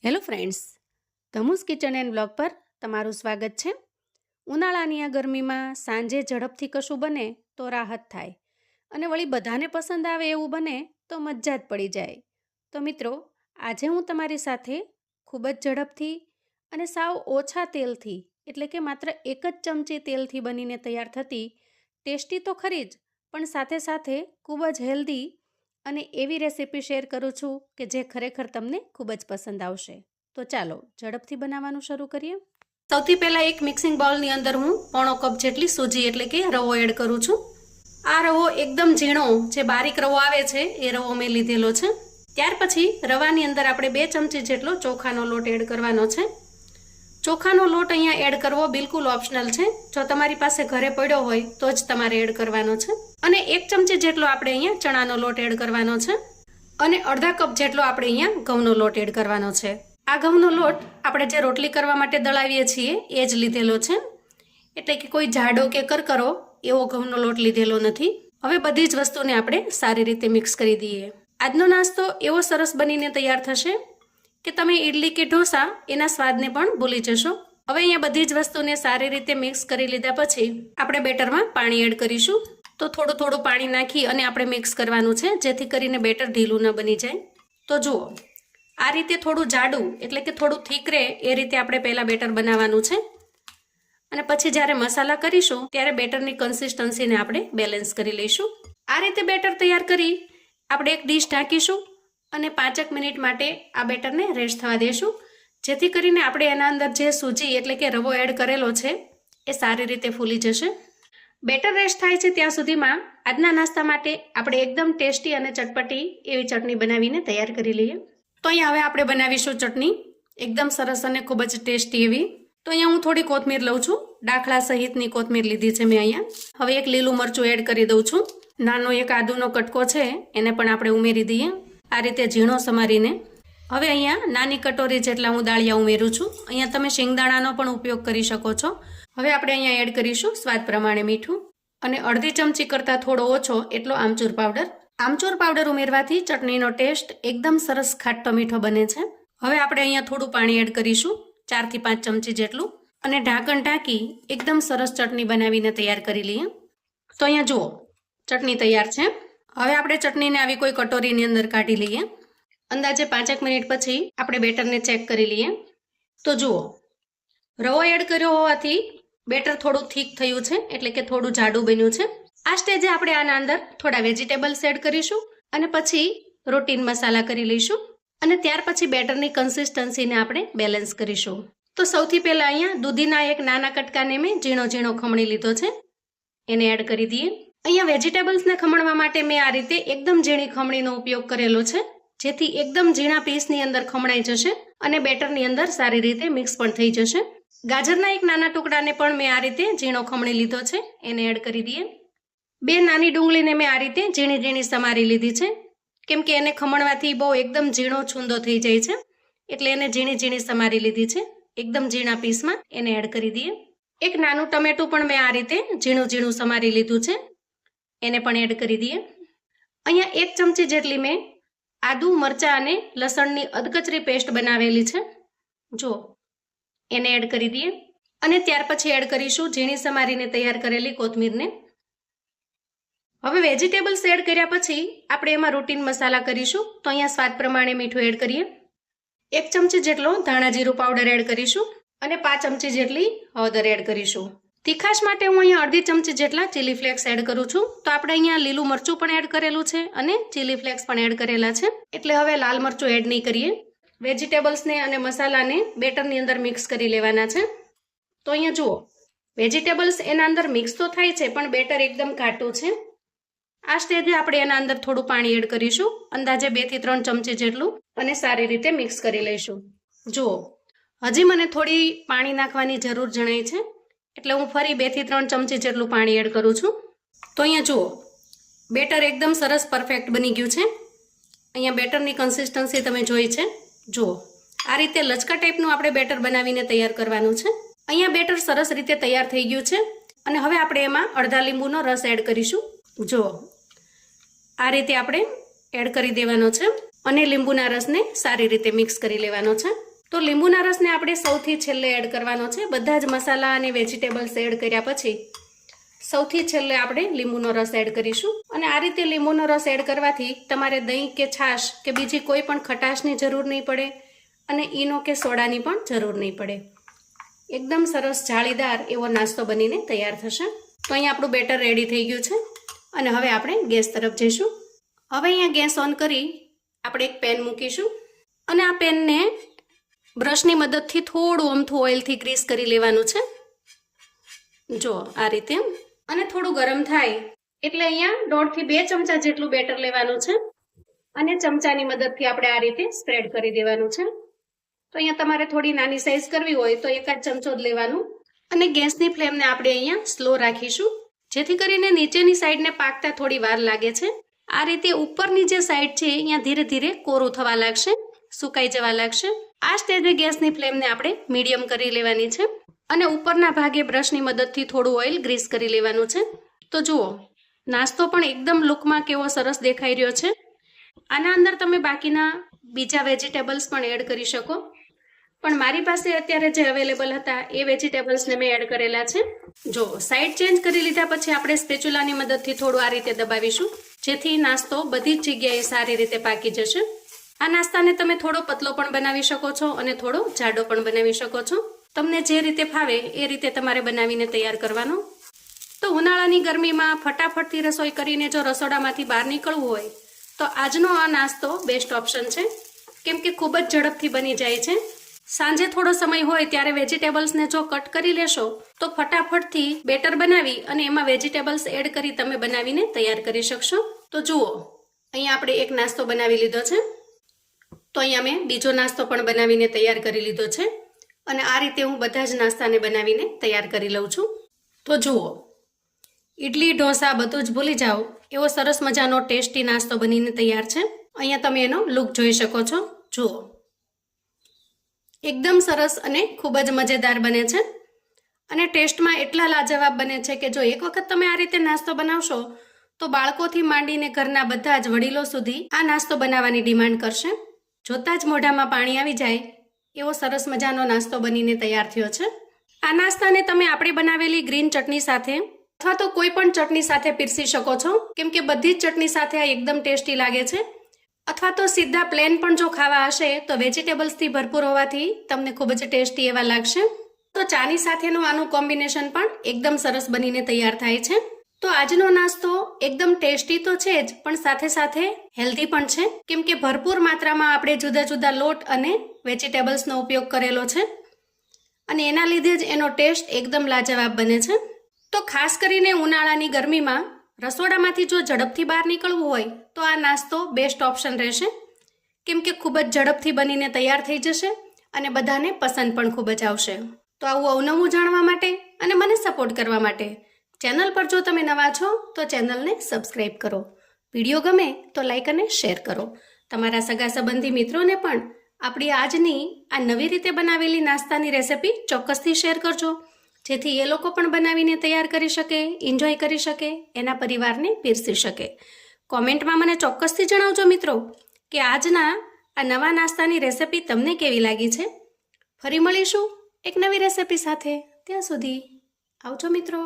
Hello friends, ધમુસ kitchen and blog પર તમારું સ્વાગત છે। ઉનાળાની આ ગરમીમાં સાંજે ઝડપથી કશું બને તો રાહત થાય અને વળી બધાને પસંદ આવે એવું બને તો મજા જ પડી જાય। તો મિત્રો, આજે હું તમારી સાથે ખૂબ જ ઝડપથી અને સાવ ઓછા તેલથી એટલે કે માત્ર 1 જ ચમચી તેલથી બનીને તૈયાર થતી ટેસ્ટી તો ખરી જ પણ સાથે સાથે ખૂબ જ હેલ્ધી અને એવી રેસીપી શેર કરું છું કે જે ખરેખર તમને ખૂબ જ પસંદ આવશે। તો ચાલો ઝડપથી બનાવવાનું શરૂ કરીએ। સૌથી પહેલાં એક મિક્સિંગ બાઉલની અંદર હું 1/4 કપ જેટલી સૂજી એટલે કે રવો એડ કરું છું। આ રવો એકદમ ઝીણો જે બારીક રવો આવે છે એ રવો મેં લીધેલો છે। ત્યાર પછી રવાની અંદર આપણે 2 ચમચી જેટલો ચોખાનો લોટ એડ કરવાનો છે। ચોખાનો લોટ અહીંયા એડ કરવો બિલકુલ ઓપ્શનલ છે। જો તમારી પાસે ઘરે પડ્યો હોય તો જ તમારે એડ કરવાનો છે। અને 1 ચમચી જેટલો આપણે અહીંયા ચણાનો લોટ એડ કરવાનો છે અને અડધા કપ જેટલો આપણે અહીંયા ઘઉંનો લોટ એડ કરવાનો છે। આ ઘઉંનો લોટ આપણે જે રોટલી કરવા માટે દળાવીએ છીએ એ જ લીધેલો છે, એટલે કે કોઈ જાડો કે કરકરો એવો ઘઉંનો લોટ લીધેલો નથી। હવે બધી જ વસ્તુને આપણે સારી રીતે મિક્સ કરી દઈએ। આજનો નાસ્તો એવો સરસ બનીને તૈયાર થશે કે તમે ઇડલી કે ઢોસા એના સ્વાદને પણ ભૂલી જશો। હવે અહીંયા બધી જ વસ્તુને સારી રીતે મિક્સ કરી લીધા પછી આપણે બેટરમાં પાણી એડ કરીશું। તો થોડું થોડું પાણી નાખી અને આપણે મિક્સ કરવાનું છે જેથી કરીને બેટર ઢીલું ન બની જાય। તો જુઓ, આ રીતે થોડું જાડું એટલે કે થોડું થીક રહે એ રીતે આપણે પહેલાં બેટર બનાવવાનું છે અને પછી જ્યારે મસાલા કરીશું ત્યારે બેટરની કન્સિસ્ટન્સીને આપણે બેલેન્સ કરી લઈશું। આ રીતે બેટર તૈયાર કરી આપણે એક ડીશ ઢાંકીશું અને 5 મિનિટ માટે આ બેટરને રેસ્ટ થવા દઈશું જેથી કરીને આપણે એના અંદર જે સૂજી એટલે કે રવો એડ કરેલો છે એ સારી રીતે ફૂલી જશે। બેટર રેસ્ટ થાય છે ત્યાં સુધીમાં આજના નાસ્તા માટે આપણે એકદમ ટેસ્ટી અને ચટપટી એવી ચટણી બનાવીને તૈયાર કરી લઈએ। તો અહીંયા હવે આપણે બનાવીશું ચટણી એકદમ સરસ અને ખૂબ જ ટેસ્ટી એવી। તો અહીંયા હું થોડી કોથમીર લઉં છું, ડાખલા સહિતની કોથમીર લીધી છે મેં અહીંયા। હવે એક લીલું મરચું એડ કરી દઉં છું, નાનો એક આદુનો કટકો છે એને પણ આપણે ઉમેરી દઈએ આ રીતે ઝીણો સમારીને। હવે અહીંયા નાની કટોરી જેટલા હું દાળિયા ઉમેરું છું, અહીંયા તમે શિંગદાણાનો પણ ઉપયોગ કરી શકો છો। હવે આપણે અહીંયા એડ કરીશું સ્વાદ પ્રમાણે મીઠું અને અડધી ચમચી કરતાં થોડો ઓછો એટલો આમચૂર પાવડર। આમચૂર પાવડર ઉમેરવાથી ચટણીનો ટેસ્ટ એકદમ સરસ ખાટો મીઠો બને છે। હવે આપણે અહીંયા થોડું પાણી એડ કરીશું 4 થી 5 ચમચી જેટલું અને ઢાંકણ ઢાંકી એકદમ સરસ ચટણી બનાવીને તૈયાર કરી લઈએ। તો અહીંયા જુઓ, ચટણી તૈયાર છે। હવે આપણે ચટણીને આવી કોઈ કટોરીની અંદર કાઢી લઈએ। અંદાજે 5 મિનિટ પછી આપણે બેટરને ચેક કરી લઈએ। તો જુઓ, રવો એડ કર્યો હોવાથી બેટર થોડું થીક થયું છે એટલે કે થોડું જાડું બન્યું છે। આ સ્ટેજે આપણે આના અંદર થોડા વેજીટેબલ્સ એડ કરીશું અને પછી રૂટીન મસાલા કરી લઈશું અને ત્યાર પછી બેટરની કન્સિસ્ટન્સીને આપણે બેલેન્સ કરીશું। તો સૌથી પહેલાં અહીંયા દૂધીના એક નાના કટકાને મેં ઝીણો ઝીણો ખમણી લીધો છે, એને એડ કરી દઈએ। અહીંયા વેજીટેબલ્સને ખમણવા માટે મેં આ રીતે એકદમ ઝીણી ખમણીનો ઉપયોગ કરેલો છે જેથી એકદમ ઝીણા પીસની અંદર ખમણાઈ જશે અને બેટરની અંદર સારી રીતે મિક્સ પણ થઈ જશે। ગાજરના એક નાના ટુકડાને પણ મેં આ રીતે ઝીણો ખમણી લીધો છે, એને એડ કરી દઈએ। 2 નાની ડુંગળીને મેં આ રીતે ઝીણી ઝીણી સમારી લીધી છે કેમ કે એને ખમણવાથી બહુ એકદમ ઝીણો છૂંદો થઈ જાય છે એટલે એને ઝીણી ઝીણી સમારી લીધી છે, એકદમ ઝીણા પીસમાં એને એડ કરી દઈએ। એક નાનું ટમેટું પણ મેં આ રીતે ઝીણું ઝીણું સમારી લીધું છે, એને પણ એડ કરી દઈએ। અહીંયા 1 ચમચી જેટલી મેં આદુ મરચાં અને લસણની અધકચરી પેસ્ટ બનાવેલી છે, જો એને એડ કરી દઈએ અને ત્યાર પછી એડ કરીશું ઝીણી સમારીને તૈયાર કરેલી કોથમીરને। હવે વેજીટેબલ્સ એડ કર્યા પછી આપણે એમાં રૂટીન મસાલા કરીશું। તો અહીંયા સ્વાદ પ્રમાણે મીઠું એડ કરીએ, 1 ચમચી જેટલો ધાણા જીરું પાવડર એડ કરીશું અને 5 ચમચી જેટલી હળદર એડ કરીશું। તીખાશ માટે હું અહીંયા અડધી ચમચી જેટલા ચીલી ફ્લેક્સ એડ કરું છું। તો આપણે અહીંયા લીલું મરચું પણ એડ કરેલું છે અને ચીલી ફ્લેક્સ પણ એડ કરેલા છે એટલે હવે લાલ મરચું એડ નહીં કરીએ। વેજીટેબલ્સને અને મસાલાને બેટરની અંદર મિક્સ કરી લેવાના છે। તો અહીંયા જુઓ, વેજીટેબલ્સ એના અંદર મિક્સ તો થાય છે પણ બેટર એકદમ ઘાટું છે। આ સ્ટેજે આપણે એના અંદર થોડું પાણી એડ કરીશું, અંદાજે 2 થી 3 ચમચી જેટલું અને સારી રીતે મિક્સ કરી લઈશું। જુઓ, હજી મને થોડી પાણી નાખવાની જરૂર જણાય છે એટલે હું ફરી 2 થી 3 ચમચી જેટલું પાણી એડ કરું છું। તો અહીંયા જુઓ, બેટર એકદમ સરસ પરફેક્ટ બની ગયું છે। અહીંયા બેટરની કન્સિસ્ટન્સી તમે જોઈ છે, જુઓ આ રીતે લચકા ટાઈપનું આપણે બેટર બનાવીને તૈયાર કરવાનું છે। અહીંયા બેટર સરસ રીતે તૈયાર થઈ ગયું છે અને હવે આપણે એમાં અડધા લીંબુનો રસ એડ કરીશું। જુઓ, આ રીતે આપણે એડ કરી દેવાનો છે અને લીંબુના રસને સારી રીતે મિક્સ કરી લેવાનો છે। તો લીંબુના રસને આપણે સૌથી છેલ્લે એડ કરવાનો છે. બધા જ મસાલા અને વેજીટેબલ્સ એડ કર્યા પછી સૌથી છેલ્લે આપણે લીંબુનો રસ એડ કરીશું. અને આ રીતે લીંબુનો રસ એડ કરવાથી તમારે દહીં કે છાશ કે બીજી કોઈ પણ ખટાશની જરૂર નહીં પડે અને ઈનો કે સોડાની પણ જરૂર નહીં પડે. એકદમ સરસ જાળીદાર એવો નાસ્તો બનીને તૈયાર થશે. તો અહીંયા આપણું બેટર રેડી થઈ ગયું છે અને હવે આપણે ગેસ તરફ જઈશું. હવે અહીંયા ગેસ ઓન કરી આપણે એક પેન મૂકીશું અને આ પેનને બ્રશની મદદથી થોડું અમથું ઓઇલથી ગ્રીસ કરી લેવાનું છે. જો આ રીતે. અને થોડું ગરમ થાય એટલે અહીંયા 1.5 થી 2 ચમચા જેટલું બેટર લેવાનું છે અને ચમચાની મદદથી આપણે આ રીતે સ્પ્રેડ કરી દેવાનું છે. તો અહીંયા તમારે થોડી નાની સાઈઝ કરવી હોય તો 1 જ ચમચો જ લેવાનું. અને ગેસની ફ્લેમને આપણે અહીંયા સ્લો રાખીશું જેથી કરીને નીચેની સાઈડને પાકતા થોડી વાર લાગે છે. આ રીતે ઉપરની જે સાઈડ છે અહીંયા ધીરે ધીરે કોરું થવા લાગશે, સુકાઈ જવા લાગશે. આ સ્ટેજે ગેસની ફ્લેમને આપણે મીડિયમ કરી લેવાની છે અને ઉપરના ભાગે બ્રશની મદદથી થોડું ઓઇલ ગ્રીસ કરી લેવાનું છે. તો જુઓ નાસ્તો પણ એકદમ લુકમાં કેવો સરસ દેખાઈ રહ્યો છે. આના અંદર તમે બાકીના બીજા વેજીટેબલ્સ પણ એડ કરી શકો, પણ મારી પાસે અત્યારે જે અવેલેબલ હતા એ વેજીટેબલ્સને મેં એડ કરેલા છે. જો સાઈડ ચેન્જ કરી લીધા પછી આપણે સ્પેચ્યુલાની મદદથી થોડું આ રીતે દબાવીશું જેથી નાસ્તો બધી જ જગ્યાએ સારી રીતે પાકી જશે. આ નાસ્તાને તમે થોડો પતલો પણ બનાવી શકો છો અને થોડો જાડો પણ બનાવી શકો છો. તમને જે રીતે ફાવે એ રીતે તમારે બનાવીને તૈયાર કરવાનો. તો ઉનાળાની ગરમીમાં ફટાફટથી રસોઈ કરીને જો રસોડામાંથી બહાર નીકળવું હોય તો આજનો આ નાસ્તો બેસ્ટ ઓપ્શન છે, કેમ કે ખૂબ જ ઝડપથી બની જાય છે. સાંજે થોડો સમય હોય ત્યારે વેજીટેબલ્સને જો કટ કરી લેશો તો ફટાફટથી બેટર બનાવી અને એમાં વેજીટેબલ્સ એડ કરી તમે બનાવીને તૈયાર કરી શકશો. તો જુઓ અહીંયા આપણે એક નાસ્તો બનાવી લીધો છે, તો અહીંયા મેં બીજો નાસ્તો પણ બનાવીને તૈયાર કરી લીધો છે અને આ રીતે હું બધા જ નાસ્તાને બનાવીને તૈયાર કરી લઉં છું. તો જુઓ ઇડલી ઢોસા બધું જ ભૂલી જાઓ એવો સરસ મજાનો ટેસ્ટી નાસ્તો બનીને તૈયાર છે. અહીંયા તમે એનો લુક જોઈ શકો છો. જુઓ એકદમ સરસ અને ખૂબ જ મજેદાર બને છે અને ટેસ્ટમાં એટલા લાજવાબ બને છે કે જો એક વખત તમે આ રીતે નાસ્તો બનાવશો તો બાળકોથી માંડીને ઘરના બધા જ વડીલો સુધી આ નાસ્તો બનાવવાની ડિમાન્ડ કરશે. જોતાં જ મોઢામાં પાણી આવી જાય એવો સરસ મજાનો નાસ્તો બનીને તૈયાર થયો છે. આ નાસ્તાને તમે આપણે બનાવેલી ગ્રીન ચટણી સાથે અથવા તો કોઈ પણ ચટણી સાથે પીરસી શકો છો, કેમ કે બધી જ ચટણી સાથે આ એકદમ ટેસ્ટી લાગે છે. અથવા તો સીધા પ્લેન પણ જો ખાવા હશે તો વેજીટેબલ્સથી ભરપૂર હોવાથી તમને ખૂબ જ ટેસ્ટી એવા લાગશે. તો ચાની સાથેનું આનું કોમ્બિનેશન પણ એકદમ સરસ બનીને તૈયાર થાય છે. તો આજનો નાસ્તો એકદમ ટેસ્ટી તો છે જ, પણ સાથે સાથે હેલ્ધી પણ છે, કેમ કે ભરપૂર માત્રામાં આપણે જુદા જુદા લોટ અને વેજીટેબલ્સનો ઉપયોગ કરેલો છે અને એના લીધે જ એનો ટેસ્ટ એકદમ લાજવાબ બને છે. તો ખાસ કરીને ઉનાળાની ગરમીમાં રસોડામાંથી જો ઝડપથી બહાર નીકળવું હોય તો આ નાસ્તો બેસ્ટ ઓપ્શન રહેશે, કેમ કે ખૂબ જ ઝડપથી બનીને તૈયાર થઈ જશે અને બધાને પસંદ પણ ખૂબ જ આવશે. તો આવું અવનવું જાણવા માટે અને મને સપોર્ટ કરવા માટે ચેનલ પર જો તમે નવા છો તો ચેનલને સબસ્ક્રાઈબ કરો. વિડીયો ગમે તો લાઈક અને શેર કરો. તમારા સગા સંબંધી મિત્રોને પણ આપણી આજની આ નવી રીતે બનાવેલી નાસ્તાની રેસિપી ચોક્કસથી શેર કરજો, જેથી એ લોકો પણ બનાવીને તૈયાર કરી શકે, એન્જોય કરી શકે, એના પરિવારને પીરસી શકે. કોમેન્ટમાં મને ચોક્કસથી જણાવજો મિત્રો કે આજના આ નવા નાસ્તાની રેસિપી તમને કેવી લાગી છે. ફરી મળીશું એક નવી રેસિપી સાથે. ત્યાં સુધી આવજો મિત્રો.